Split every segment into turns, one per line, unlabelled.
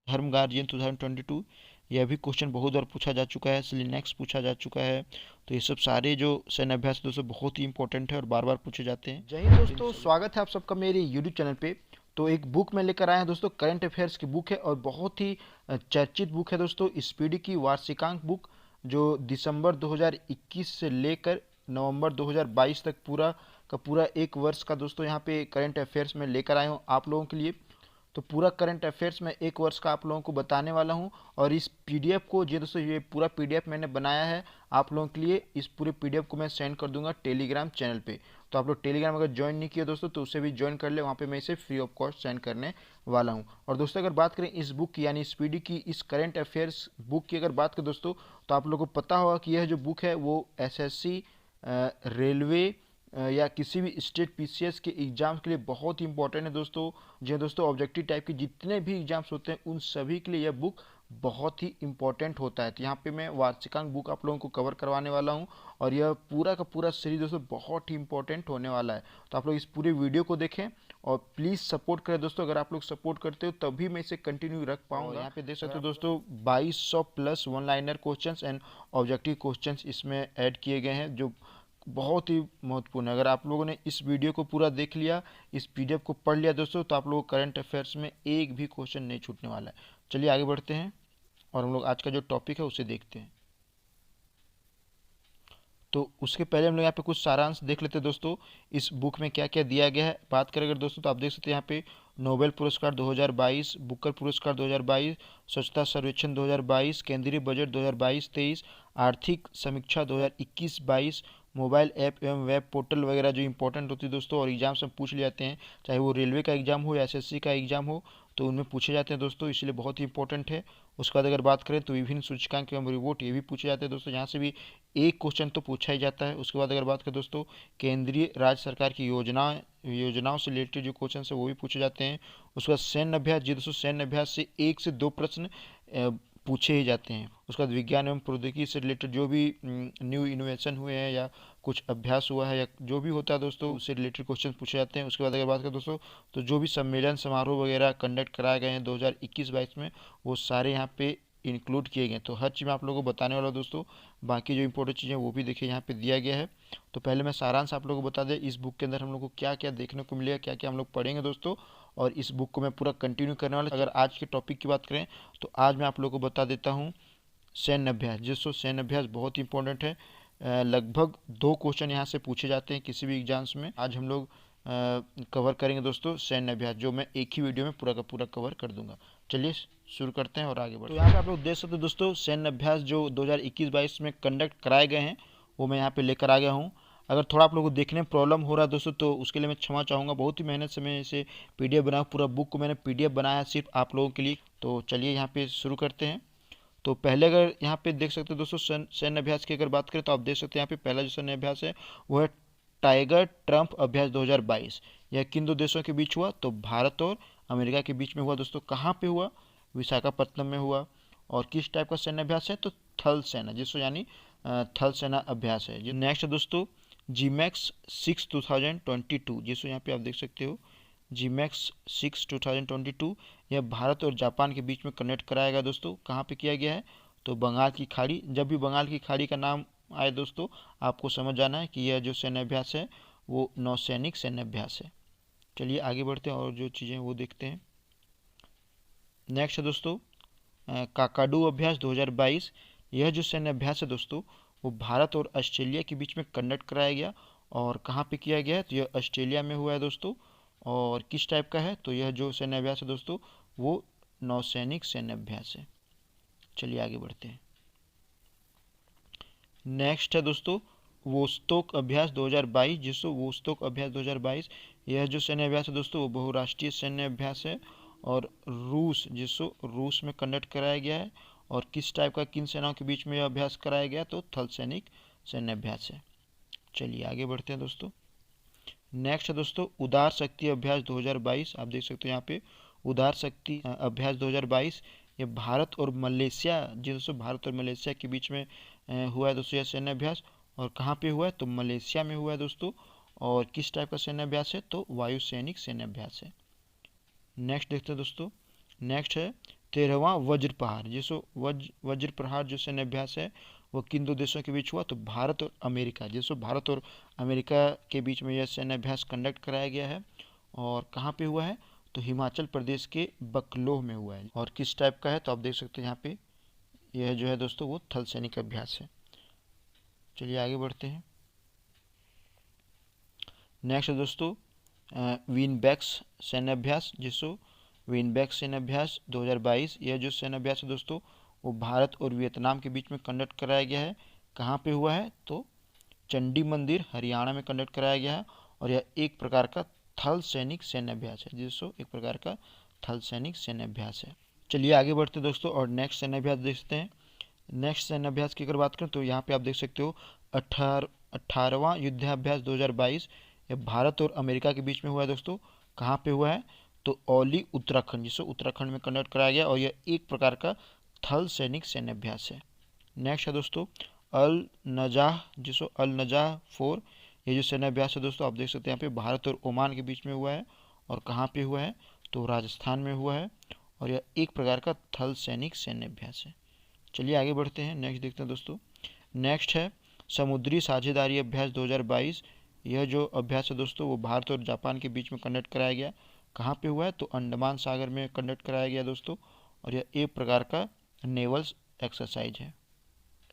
धर्म गार्जियन 2022, यह भी क्वेश्चन बहुत बार पूछा जा चुका है। सिलिनेक्स पूछा जा चुका है। तो ये सब सारे जो सैन्य अभ्यास दोस्तों बहुत ही इंपॉर्टेंट है और बार बार पूछे जाते हैं। जय हिंद दोस्तों, स्वागत है आप सबका मेरे यूट्यूब चैनल पे। तो एक बुक मैं लेकर आया हूं दोस्तों, करंट अफेयर्स की बुक है और बहुत ही चर्चित बुक है दोस्तों, स्पीडी की वार्षिकांक बुक, जो दिसंबर 2021 से लेकर नवंबर 2022 तक पूरा का पूरा एक वर्ष का दोस्तों यहाँ पे करंट अफेयर्स में लेकर आया हूँ आप लोगों के लिए। तो पूरा करंट अफेयर्स में एक वर्ष का आप लोगों को बताने वाला हूं। और इस पीडीएफ को, जी दोस्तों, ये पूरा पीडीएफ मैंने बनाया है आप लोगों के लिए। इस पूरे पीडीएफ को मैं सेंड कर दूंगा टेलीग्राम चैनल पे। तो आप लोग टेलीग्राम अगर ज्वाइन नहीं किए दोस्तों तो उसे भी ज्वाइन कर ले, वहाँ पे मैं इसे फ्री ऑफ कॉस्ट सेंड करने वाला हूँ। और दोस्तों अगर बात करें इस बुक की, यानी स्पीडी की इस करंट अफेयर्स बुक की अगर बात करें दोस्तों, तो आप लोगों को पता होगा कि यह जो बुक है वो एसएससी, रेलवे या किसी भी स्टेट पीसीएस के एग्जाम्स के लिए बहुत ही इंपॉर्टेंट है दोस्तों। जी दोस्तों, ऑब्जेक्टिव टाइप के जितने भी एग्जाम्स होते हैं उन सभी के लिए यह बुक बहुत ही इंपॉर्टेंट होता है। तो यहाँ पे मैं वार्षिकांक बुक आप लोगों को कवर करवाने वाला हूँ और यह पूरा का पूरा सीरीज दोस्तों बहुत ही इंपॉर्टेंट होने वाला है। तो आप लोग इस पूरे वीडियो को देखें और प्लीज़ सपोर्ट करें दोस्तों। अगर आप लोग सपोर्ट करते हो तभी मैं इसे कंटिन्यू रख पाऊंगा। यहाँ पे देख सकते हो दोस्तों 2200 plus one liner questions and objective questions इसमें ऐड किए गए हैं, जो बहुत ही महत्वपूर्ण है। अगर आप लोगों ने इस वीडियो को पूरा देख लिया, इस पीडीएफ को पढ़ लिया दोस्तों, तो आप लोगों को करंट अफेयर्स में एक भी क्वेश्चन नहीं छूटने वाला है। चलिए आगे बढ़ते हैं और हम लोग आज का जो टॉपिक है उसे देखते हैं। तो उसके पहले हम लोग यहाँ पे कुछ सारांश देख लेते हैं दोस्तों, इस बुक में क्या क्या दिया गया है। बात करें अगर दोस्तों तो आप देख सकते हैं यहाँ पे नोबेल पुरस्कार 2022, बुकर पुरस्कार 2022, स्वच्छता सर्वेक्षण 2022, केंद्रीय बजट 2022-23, आर्थिक समीक्षा 2021-22, मोबाइल ऐप एवं वेब पोर्टल वगैरह जो इंपॉर्टेंट होती है दोस्तों और एग्जाम्स में पूछ ले जाते हैं, चाहे वो रेलवे का एग्जाम हो या एसएससी का एग्जाम हो, तो उनमें पूछे जाते हैं दोस्तों, इसलिए बहुत ही इंपॉर्टेंट है। उसके बाद अगर बात करें तो विभिन्न सूचकांक एवं रिपोर्ट, ये भी पूछे जाते हैं दोस्तों, यहाँ से भी एक क्वेश्चन तो पूछा ही जाता है। उसके बाद अगर बात करें दोस्तों केंद्रीय राज्य सरकार की योजनाओं से रिलेटेड जो क्वेश्चन है वो भी पूछे जाते हैं। उसके बाद सैन्य अभ्यास, जी दोस्तों, सैन्य अभ्यास से एक से दो प्रश्न पूछे ही जाते हैं। उसके बाद विज्ञान एवं प्रौद्योगिकी से रिलेटेड जो भी न्यू इनोवेशन हुए हैं या कुछ अभ्यास हुआ है या जो भी होता है दोस्तों, उससे रिलेटेड क्वेश्चन पूछे जाते हैं। उसके बाद अगर बात करें दोस्तों तो जो भी सम्मेलन समारोह वगैरह कंडक्ट कराए गए हैं 2021-22 में, वो सारे यहाँ पे इंक्लूड किए गए। तो हर चीज़ मैं आप लोगों को बताने वाला हूँ दोस्तों। बाकी जो इंपॉर्टेंट चीज़ें वो भी देखिए यहाँ पे दिया गया है। तो पहले मैं सारांश आप लोगों को बता दें, इस बुक के अंदर हम लोग को क्या क्या देखने को मिलेगा, क्या क्या हम लोग पढ़ेंगे दोस्तों, और इस बुक को मैं पूरा कंटिन्यू करने वाला। अगर आज के टॉपिक की बात करें तो आज मैं आप लोगों को बता देता हूँ सैन्य अभ्यास। जिसको सैन्य अभ्यास बहुत इंपॉर्टेंट है, लगभग दो क्वेश्चन यहाँ से पूछे जाते हैं किसी भी एग्जाम्स में। आज हम लोग कवर करेंगे दोस्तों सैन्य अभ्यास, जो मैं एक ही वीडियो में पूरा का पूरा कवर कर दूंगा। चलिए शुरू करते हैं और आगे बढ़ते हैं। तो यहाँ पे आप लोग देख सकते हो दोस्तों, सैन्य अभ्यास जो 2021-22 में कंडक्ट कराए गए हैं वो मैं यहाँ पे लेकर आ गया हूँ। अगर थोड़ा आप लोगों को देखने में प्रॉब्लम हो रहा है दोस्तों तो उसके लिए मैं क्षमा चाहूँगा। बहुत ही मेहनत से मैं इसे पीडीएफ बनाया, पूरा बुक को मैंने पीडीएफ बनाया है सिर्फ आप लोगों के लिए। तो चलिए यहाँ पे शुरू करते हैं। तो पहले अगर यहाँ पे देख सकते हो दोस्तों सैन्य अभ्यास की अगर बात करें तो आप देख सकते हैं यहाँ पे पहला जो सैन्य अभ्यास है वो है टाइगर ट्रंप अभ्यास 2022। यह किन दो देशों के बीच हुआ? तो भारत और अमेरिका के बीच में हुआ दोस्तों। कहाँ पे हुआ? विशाखापट्टनम में हुआ। और किस टाइप का सैन्य अभ्यास है? तो थल सेना, जिसको यानी थल सेना अभ्यास है। नेक्स्ट है दोस्तों जीमैक्स 6 2022, जिसको यहाँ पे आप देख सकते हो जीमैक्स 6 2022। यह भारत और जापान के बीच में कनेक्ट कराया गया दोस्तों। कहाँ पे किया गया है? तो बंगाल की खाड़ी। जब भी बंगाल की खाड़ी का नाम आए दोस्तों, आपको समझ जाना है कि यह जो सैन्य अभ्यास है वो नौसैनिक सैन्य अभ्यास है। चलिए आगे बढ़ते हैं और जो चीज़ें वो देखते हैं। नेक्स्ट है दोस्तों काकाडू अभ्यास 2022। यह जो सैन्य अभ्यास है दोस्तों वो भारत और ऑस्ट्रेलिया के बीच में कंडक्ट कराया गया। और कहाँ पे किया गया है? तो यह ऑस्ट्रेलिया में हुआ है दोस्तों। और किस टाइप का है? तो यह जो सैन्य अभ्यास है दोस्तों वो नौसैनिक सैन्य अभ्यास है। चलिए आगे बढ़ते हैं। नेक्स्ट है दोस्तों वोस्तोक अभ्यास 2022। जिसको वोस्तोक अभ्यास 2022, यह जो सैन्य अभ्यास है दोस्तों वो बहुराष्ट्रीय सैन्य अभ्यास है और जिसको रूस में कंडक्ट कराया गया है। और किस टाइप का, किन सेनाओं के बीच में यह अभ्यास कराया गया? तो थल सैनिक सैन्य अभ्यास है। चलिए आगे बढ़ते हैं दोस्तों। नेक्स्ट है दोस्तों उदार शक्ति अभ्यास 2022। आप देख सकते हो यहाँ पे उदार शक्ति अभ्यास 2022। ये भारत और मलेशिया, जी दोस्तों, भारत और मलेशिया के बीच में हुआ है दोस्तों यह सैन्य अभ्यास। और कहाँ पे हुआ है? तो मलेशिया में हुआ है दोस्तों। और किस टाइप का सैन्य अभ्यास है? तो वायु सैनिक सैन्य अभ्यास है। नेक्स्ट देखते हैं दोस्तों। नेक्स्ट है 13वां वज्र प्रहार, वज्र प्रहार जो सैन्य अभ्यास है वो किन दो देशों के बीच हुआ, तो भारत और अमेरिका, जिसको भारत और अमेरिका के बीच में यह सैन्य अभ्यास कंडक्ट कराया गया है। और कहाँ पे हुआ है, तो हिमाचल प्रदेश के बकलोह में हुआ है। और किस टाइप का है, तो आप देख सकते हैं यहाँ पे यह जो है दोस्तों वो थल सैनिक अभ्यास है। चलिए आगे बढ़ते हैं। नेक्स्ट है दोस्तों विनबैक्स सैन्य अभ्यास, जिसको विनबैक्स सैन्य अभ्यास 2022। यह जो सैन्य अभ्यास है दोस्तों वो भारत और वियतनाम के बीच में कंडक्ट कराया गया है। कहाँ पे हुआ है, तो चंडी मंदिर हरियाणा में कंडक्ट कराया गया है। और यह एक प्रकार का थल सैनिक सैन्य अभ्यास है, जिसको एक प्रकार का थल सैनिक सैन्य अभ्यास है। चलिए आगे बढ़ते हैं दोस्तों और नेक्स्ट सैन्य अभ्यास देखते हैं। नेक्स्ट सैन्य अभ्यास की अगर बात करें तो यहाँ पे आप देख सकते हो 18वां युद्धाभ्यास 2022। यह भारत और अमेरिका के बीच में हुआ है दोस्तों। कहाँ पे हुआ है, तो औली उत्तराखंड, जिसको उत्तराखंड में कंडक्ट कराया गया। और यह एक प्रकार का थल सैनिक सैन्य अभ्यास है। नेक्स्ट है दोस्तों अल नजाह, जिसको अल नजाह 4। ये जो सैन्य अभ्यास है दोस्तों आप देख सकते हैं यहाँ पे भारत और ओमान के बीच में हुआ है। और कहाँ पे हुआ है, तो राजस्थान में हुआ है। और यह एक प्रकार का थल सैनिक सैन्य अभ्यास है। चलिए आगे बढ़ते हैं, नेक्स्ट देखते हैं दोस्तों। नेक्स्ट है समुद्री साझेदारी अभ्यास 2022। यह जो अभ्यास है दोस्तों वो भारत और जापान के बीच में कंडक्ट कराया गया। कहाँ पे हुआ है, तो अंडमान सागर में कंडक्ट कराया गया दोस्तों। और यह एक प्रकार का नेवल एक्सरसाइज है।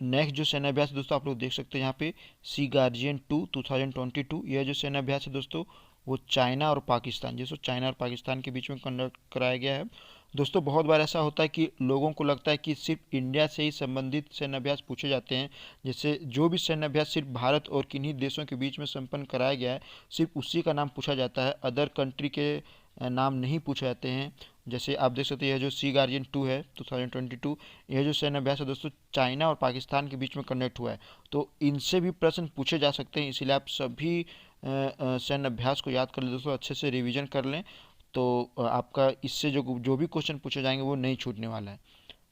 नेक्स्ट जो सैन्य अभ्यास है दोस्तों आप लोग देख सकते हैं यहाँ पे सी गार्जियन 2 2022। यह जो सैन्य अभ्यास है दोस्तों वो चाइना और पाकिस्तान, जिसको चाइना और पाकिस्तान के बीच में कंडक्ट कराया गया है। दोस्तों बहुत बार ऐसा होता है कि लोगों को लगता है कि सिर्फ इंडिया से ही संबंधित सैन्य अभ्यास पूछे जाते हैं। जैसे जो भी सैन्य अभ्यास सिर्फ भारत और किन्हीं देशों के बीच में संपन्न कराया गया है सिर्फ उसी का नाम पूछा जाता है, अदर कंट्री के नाम नहीं पूछे जाते हैं। जैसे आप देख सकते हैं यह जो सी गार्जियन 2 है 2022, यह जो सैन्य अभ्यास है दोस्तों चाइना और पाकिस्तान के बीच में कंडक्ट हुआ है। तो इनसे भी प्रश्न पूछे जा सकते हैं, इसीलिए आप सभी सैन्य अभ्यास को याद कर लें दोस्तों, अच्छे से रिवीजन कर लें। तो आपका इससे जो जो भी क्वेश्चन पूछे जाएंगे वो नहीं छूटने वाला है।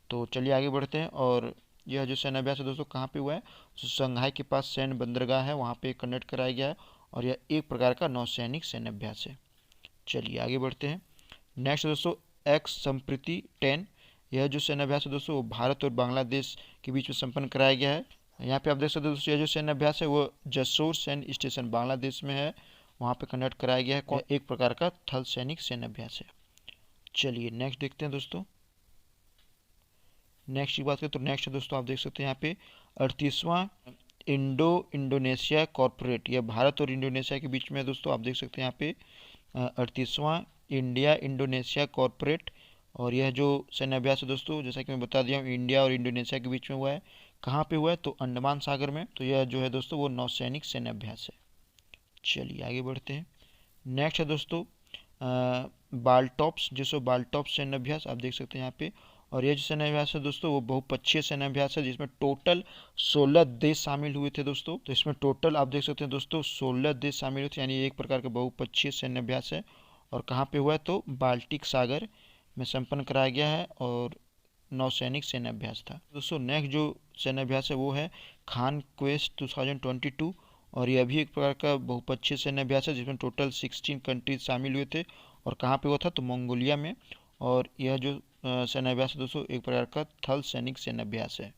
तो चलिए आगे बढ़ते हैं। और यह जो सैन्य अभ्यास है दोस्तों कहाँ पे हुआ है, तो संघाई के पास सैन्य बंदरगाह है वहाँ पे कंडक्ट कराया गया है। और यह एक प्रकार का नौसैनिक सैन्य अभ्यास है। चलिए आगे बढ़ते हैं। नेक्स्ट दोस्तों एक्स संप्रति 10। यह जो सैन्य अभ्यास है दोस्तों वो भारत और बांग्लादेश के बीच में संपन्न कराया गया है। यहाँ पे आप देख सकते हो दोस्तों यह जो सैन्य अभ्यास है वो जसोर सैन्य स्टेशन बांग्लादेश में है, वहाँ पे कंडक्ट कराया गया है। एक प्रकार का थल सैनिक सैन्य अभ्यास है। चलिए नेक्स्ट देखते हैं दोस्तों। नेक्स्ट की बात करें तो नेक्स्ट दोस्तों आप देख सकते हैं यहाँ पे 38वां इंडोनेशिया कॉर्पोरेट। यह भारत और इंडोनेशिया के बीच में है दोस्तों। आप देख सकते हैं यहाँ पे 38वां इंडिया इंडोनेशिया कॉर्पोरेट। और यह जो सैन्य अभ्यास है दोस्तों जैसा कि मैं बता दिया हूँ इंडिया और इंडोनेशिया के बीच में हुआ है। कहाँ पे हुआ है, तो अंडमान सागर में। तो यह जो है दोस्तों वो नौसैनिक सैन्य अभ्यास है। चलिए आगे बढ़ते हैं। नेक्स्ट है दोस्तों बाल्टॉप्स, जिसको बाल्टॉप्स सैन्य अभ्यास आप देख सकते हैं यहाँ पे। और यह जो सैन्य अभ्यास है दोस्तों वो बहुपक्षीय सैन्य अभ्यास है जिसमें टोटल 16 देश शामिल हुए थे दोस्तों। तो इसमें टोटल आप देख सकते हैं दोस्तों 16 देश शामिल हुए थे, यानी एक प्रकार का बहुपक्षीय सैन्य अभ्यास है। और कहाँ पे हुआ है, तो बाल्टिक सागर में संपन्न कराया गया है और नौसैनिक सैन्य अभ्यास था दोस्तों। नेक्स्ट जो सैन्य अभ्यास है वो है खान क्वेस्ट 2022। और यह भी एक प्रकार का बहुपक्षीय सैन्य अभ्यास है जिसमें टोटल 16 कंट्रीज शामिल हुए थे। और कहाँ पे हुआ था, तो मंगोलिया में। और यह जो सैन्य अभ्यास है दोस्तों एक प्रकार का थल सैनिक सैन्य अभ्यास है।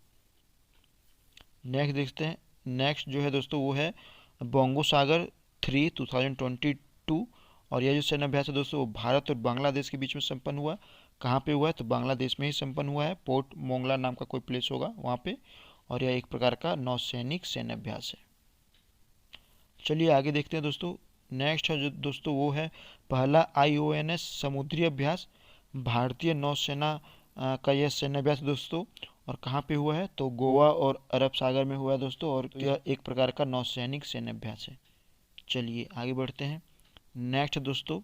नेक्स्ट देखते हैं। नेक्स्ट जो है दोस्तों वो है बोंगो सागर 3 2022। और यह जो सैन्य अभ्यास है दोस्तों वो भारत और बांग्लादेश के बीच में संपन्न हुआ। कहाँ पे हुआ है, तो बांग्लादेश में ही संपन्न हुआ है, पोर्ट मोंगला नाम का कोई प्लेस होगा वहाँ पे। और यह एक प्रकार का नौसैनिक सैन्य अभ्यास है। चलिए आगे देखते हैं दोस्तों। नेक्स्ट है जो दोस्तों वो है पहला IONS समुद्री अभ्यास। भारतीय नौसेना का यह सैन्य अभ्यास दोस्तों। और कहाँ पे हुआ है, तो गोवा और अरब सागर में हुआ है दोस्तों। और यह एक प्रकार का नौसैनिक सैन्य अभ्यास है। चलिए आगे बढ़ते हैं। नेक्स्ट दोस्तों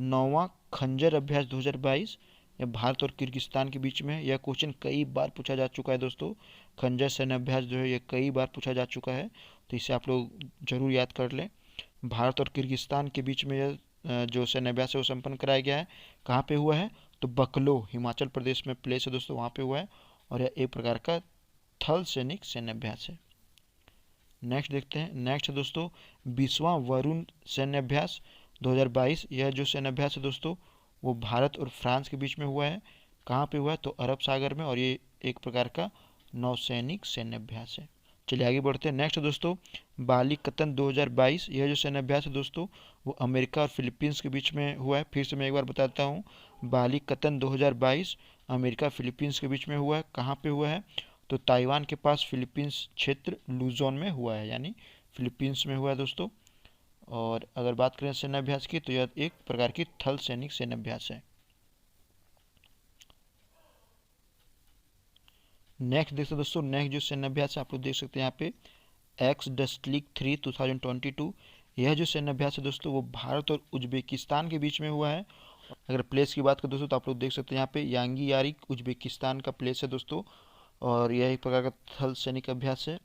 9वां खंजर अभ्यास 2022। यह भारत और किर्गिस्तान के बीच में है। यह क्वेश्चन कई बार पूछा जा चुका है दोस्तों। खंजर सैन्य अभ्यास जो है ये कई बार पूछा जा चुका है, तो इसे आप लोग जरूर याद कर लें। भारत और किर्गिस्तान के बीच में यह जो सैन्य अभ्यास है वो संपन्न कराया गया है। कहाँ पे हुआ है, तो बकलो हिमाचल प्रदेश में प्लेस है दोस्तों, वहाँ पे हुआ है। और यह एक प्रकार का थल सैनिक सैन्य अभ्यास है। नेक्स्ट देखते हैं। नेक्स्ट है दोस्तों 20वां वरुण सैन्य अभ्यास 2022। यह जो सैन्य अभ्यास है दोस्तों वो भारत और फ्रांस के बीच में हुआ है। कहाँ पे हुआ है तो अरब सागर में, और ये एक प्रकार का नौसैनिक सैन्याभ्यास है। चलिए आगे बढ़ते हैं। नेक्स्ट दोस्तों बाली कतन 2022, यह जो सैन्याभ्यास है दोस्तों वो अमेरिका और फिलीपींस के बीच में हुआ है। फिर से मैं एक बार बताता हूँ, बाली कतन 2022 अमेरिका फिलीपींस के बीच में हुआ है। कहाँ पे हुआ है तो ताइवान के पास फिलीपींस क्षेत्र लूजोन में हुआ है, यानी फिलीपींस में हुआ है दोस्तों। और अगर बात करें सैन्याभ्यास की तो यह एक प्रकार की थल सैनिक सैन्याभ्यास है। नेक्स्ट देखते हैं दोस्तों, नेक्स्ट जो सैन्याभ्यास है आप लोग देख सकते हैं यहाँ पे एक्स डस्टलिक 3 2022। यह जो सैन्याभ्यास है दोस्तों वो भारत और उज्बेकिस्तान के बीच में हुआ है। अगर प्लेस की बात करें दोस्तों तो आप लोग देख सकते हैं यहाँ पे यांगी यारिक उज्बेकिस्तान का प्लेस है दोस्तों, और यह एक प्रकार का थल सैनिक अभ्यास है।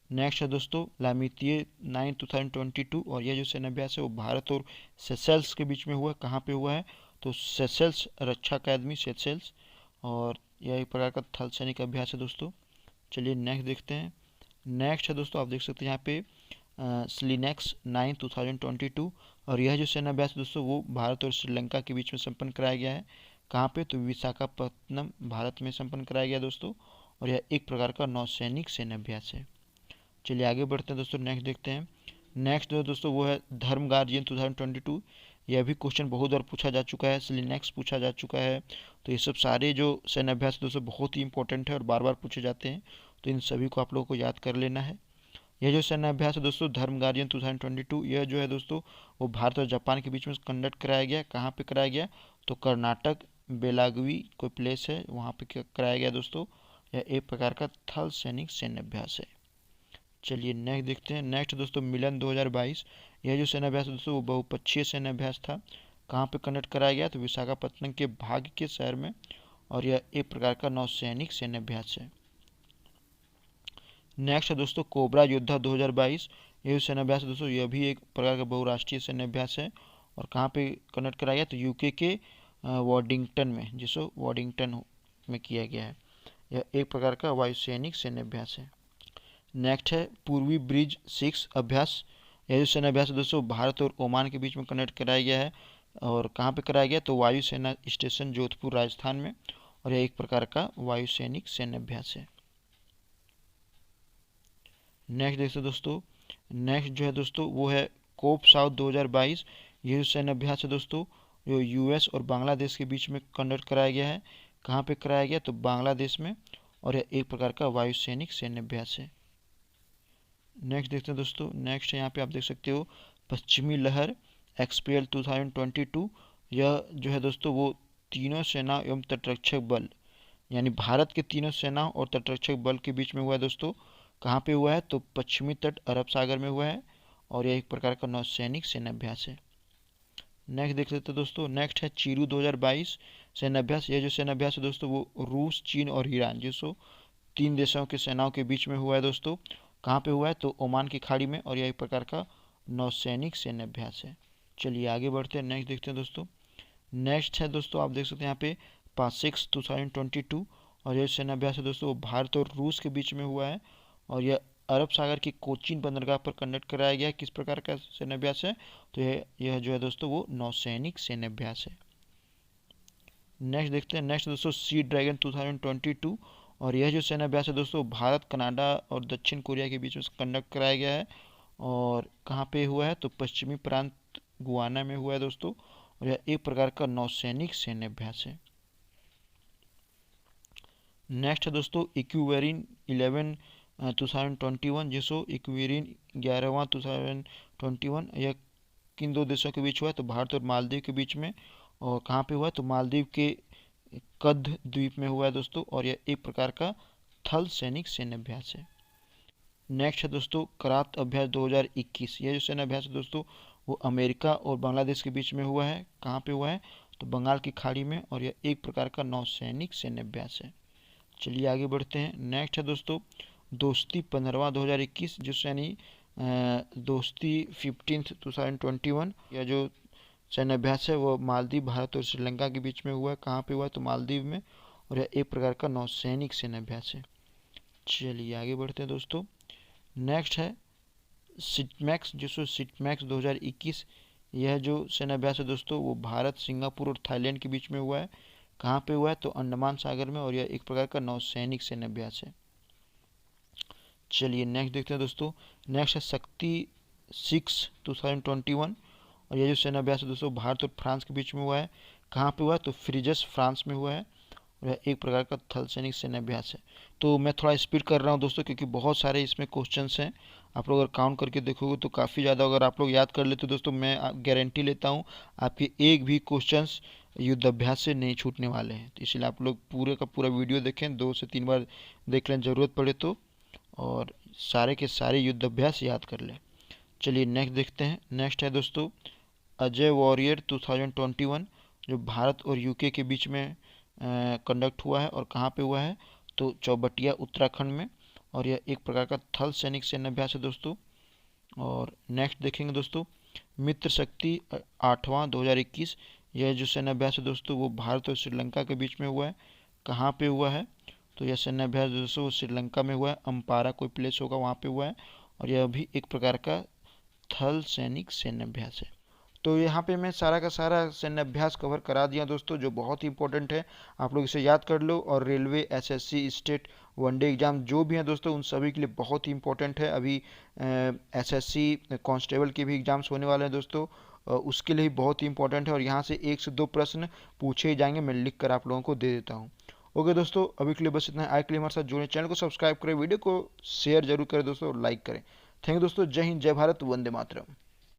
नेक्स्ट है दोस्तों लामितिये 9 2022, और यह जो सैन्याभ्यास है वो भारत और सेशेल्स के बीच में हुआ है। कहाँ पे हुआ है तो सेशेल्स रक्षा अकादमी सेशेल्स, और यह एक प्रकार का थल सैनिक अभ्यास है दोस्तों। चलिए नेक्स्ट देखते हैं। नेक्स्ट है दोस्तों आप देख सकते हैं यहाँ पे स्लिनेक्स 9 2022, और यह जो सैन्याभ्यास दोस्तों वो भारत और श्रीलंका के बीच में संपन्न कराया गया है। कहाँ पे तो विशाखापत्तनम भारत में संपन्न कराया गया दोस्तों, और यह एक प्रकार का नौसैनिक सैन्याभ्यास है। चलिए आगे बढ़ते हैं दोस्तों, नेक्स्ट देखते हैं। नेक्स्ट जो दोस्तों वो है धर्म गार्जियन 2022। यह भी क्वेश्चन बहुत बार पूछा जा चुका है, स्लिनेक्स पूछा जा चुका है। तो ये सब सारे जो सैन्याभ्यास दोस्तों बहुत ही इंपॉर्टेंट है और बार बार पूछे जाते हैं, तो इन सभी को आप लोगों को याद कर लेना है। यह जो सैन्याभ्यास है दोस्तों धर्म गार्जियन 2022, यह जो है दोस्तों वो भारत और जापान के बीच में कंडक्ट कराया गया। कहाँ पे कराया गया तो कर्नाटक बेलागवी कोई प्लेस है वहाँ पे कराया गया दोस्तों। यह एक प्रकार का थल सैनिक सैन्याभ्यास है। चलिए नेक्स्ट देखते हैं। नेक्स्ट दोस्तों मिलन 2022, यह जो सैन्याभ्यास है दोस्तों वो बहुपक्षीय सैन्याभ्यास था। कहाँ पे कंडक्ट कराया गया तो विशाखापत्तनम के भाग के शहर में, और यह एक प्रकार का नौसैनिक सैन्याभ्यास है। नेक्स्ट है दोस्तों कोबरा योद्धा 2022, यह जो सैन्याभ्यास है दोस्तों यह भी एक प्रकार का बहुराष्ट्रीय सैन्याभ्यास है। और कहाँ पे कंडक्ट कराया गया तो यूके के वॉडिंगटन में, जिसको वॉडिंगटन में किया गया है। यह एक प्रकार का वायुसैनिक सैन्याभ्यास है। नेक्स्ट है पूर्वी ब्रिज 6 अभ्यास, यह जो सैन्याभ्यास है दोस्तों भारत और ओमान के बीच में कंडक्ट कराया गया है। और कहाँ पे कराया गया तो वायुसेना स्टेशन जोधपुर राजस्थान में, और यह एक प्रकार का वायुसैनिक सैन्याभ्यास है। नेक्स्ट देखते दोस्तों, नेक्स्ट जो है दोस्तों वो है कोप साउथ 2022, यह जो सैन्याभ्यास है दोस्तों जो यूएस और बांग्लादेश के बीच में कंडक्ट कराया गया है। कहाँ पे कराया गया तो बांग्लादेश में, और यह एक प्रकार का वायुसैनिक सैन्याभ्यास है। नेक्स्ट देखते हैं दोस्तों, नेक्स्ट यहाँ पे आप देख सकते हो पश्चिमी लहर एक्सपीएल 2022, यह जो है दोस्तों वो तीनों सेना एवं तटरक्षक बल, यानी भारत के तीनों सेना और तटरक्षक बल के बीच में हुआ है दोस्तों। कहाँ पे हुआ है तो पश्चिमी तट अरब सागर में हुआ है, और यह एक प्रकार का नौसैनिक सैन्याभ्यास है। नेक्स्ट देख लेते हैं दोस्तों, नेक्स्ट है चीरू 2022 सैन्याभ्यास, यह जो सैन्याभ्यास है दोस्तों वो रूस चीन और ईरान जैसो तीन देशों के सेनाओं के बीच में हुआ है दोस्तों। कहाँ पे हुआ है तो ओमान की खाड़ी में, और यह एक प्रकार का नौसैनिक सैन्याभ्यास है। चलिए आगे बढ़ते हैं, नेक्स्ट देखते हैं दोस्तों। नेक्स्ट है दोस्तों आप देख सकते हैं यहाँ पे पासिक्स 2022, और यह सैन्याभ्यास है दोस्तों वो भारत और रूस के बीच में हुआ है, और यह अरब सागर की कोचीन बंदरगाह पर कंडक्ट कराया गया है। किस प्रकार का सैन्याभ्यास है तो यह जो है दोस्तों वो नौसैनिक सैन्याभ्यास है। नेक्स्ट देखते हैं। नेक्स्ट दोस्तों सी ड्रैगन 2022, और यह जो सैन्याभ्यास है दोस्तों भारत कनाडा और दक्षिण कोरिया के बीच में कंडक्ट कराया गया है। और कहाँ पे हुआ है तो पश्चिमी प्रांत गुआना में हुआ है दोस्तों, और यह एक प्रकार का नौसैनिक सैन्याभ्यास है। नेक्स्ट है दोस्तों इक्वेरिन 11 2021, जिसको इक्वेरिन 11वां 2021, यह किन दो देशों के बीच हुआ है तो भारत और मालदीव के बीच में। और कहाँ पे हुआ है तो मालदीव के कद्ध द्वीप में हुआ है दोस्तों, और यह एक प्रकार का थल सैनिक सैन्याभ्यास है। नेक्स्ट है दोस्तों करात अभ्यास 2021, यह जो सैन्याभ्यास है दोस्तों वो अमेरिका और बांग्लादेश के बीच में हुआ है। कहाँ पे हुआ है तो बंगाल की खाड़ी में, और यह एक प्रकार का नौसैनिक सैन्याभ्यास है। चलिए आगे बढ़ते हैं। नेक्स्ट है दोस्तों दोस्ती 15वां 2021, जिससे यानी दोस्ती 15th 2021, यह जो सैन्याभ्यास है वो मालदीव भारत और श्रीलंका के बीच में हुआ है। कहाँ पे हुआ है तो मालदीव में, और यह एक प्रकार का नौसैनिक सैन्याभ्यास है। चलिए आगे बढ़ते हैं दोस्तों। नेक्स्ट है सिटमैक्स, जिसको सिटमैक्स 2021, यह जो सैन्याभ्यास है दोस्तों वो भारत सिंगापुर और थाईलैंड के बीच में हुआ है। कहाँ पे हुआ है? तो अंडमान सागर में, और यह एक प्रकार का नौसैनिक सैन्याभ्यास है। चलिए नेक्स्ट देखते हैं दोस्तों। नेक्स्ट है शक्ति 6 2021, और यह जो सैन्याभ्यास है दोस्तों भारत और फ्रांस के बीच में हुआ है। कहाँ पे हुआ है? तो फ्रीजस फ्रांस में हुआ है, और यह एक प्रकार का थल सैनिक सैन्याभ्यास है। तो मैं थोड़ा स्पीड कर रहा हूँ दोस्तों, क्योंकि बहुत सारे इसमें क्वेश्चंस हैं। आप लोग अगर काउंट करके देखोगे तो काफ़ी ज़्यादा, अगर आप लोग याद कर लेते तो दोस्तों मैं गारंटी लेता हूँ आपके एक भी क्वेश्चंस युद्धाभ्यास से नहीं छूटने वाले हैं। तो इसलिए आप लोग पूरे का पूरा वीडियो देखें, 2 से 3 बार देख लें ज़रूरत पड़े तो, और सारे के सारे युद्धाभ्यास याद कर लें। चलिए नेक्स्ट देखते हैं। नेक्स्ट है दोस्तों अजय वॉरियर 2021, जो भारत और यूके के बीच में कंडक्ट हुआ है, और कहाँ पे हुआ है? तो चौबटिया उत्तराखंड में, और यह एक प्रकार का थल सैनिक सैन्याभ्यास है दोस्तों। और नेक्स्ट देखेंगे दोस्तों मित्र शक्ति 8वां 2021, यह जो सैन्याभ्यास है दोस्तों वो भारत और श्रीलंका के बीच में हुआ है। कहाँ पे हुआ है? तो यह सैन्याभ्यास दोस्तों वो श्रीलंका में हुआ है, अम्पारा कोई प्लेस होगा वहाँ पे हुआ है, और यह भी एक प्रकार का थल सैनिक सैन्याभ्यास है। तो यहाँ पे मैं सारा का सारा सैन्याभ्यास कवर करा दिया दोस्तों, जो बहुत ही इंपॉर्टेंट है। आप लोग इसे याद कर लो, और railway, SSC, state, one day exam जो भी हैं दोस्तों उन सभी के लिए बहुत ही इंपॉर्टेंट है। अभी एसएससी कांस्टेबल के भी एग्जाम्स होने वाले हैं दोस्तों, उसके लिए भी बहुत ही इंपॉर्टेंट है, और यहाँ से 1 से 2 प्रश्न पूछे ही जाएंगे, मैं लिख कर आप लोगों को दे देता हूँ। ओके दोस्तों, अभी के लिए बस इतना है। आगे के लिए हमारे साथ जुड़े, चैनल को सब्सक्राइब करें, वीडियो को शेयर जरूर करें दोस्तों, और लाइक करें। थैंक यू दोस्तों, जय हिंद, जय भारत, वंदे मातरम।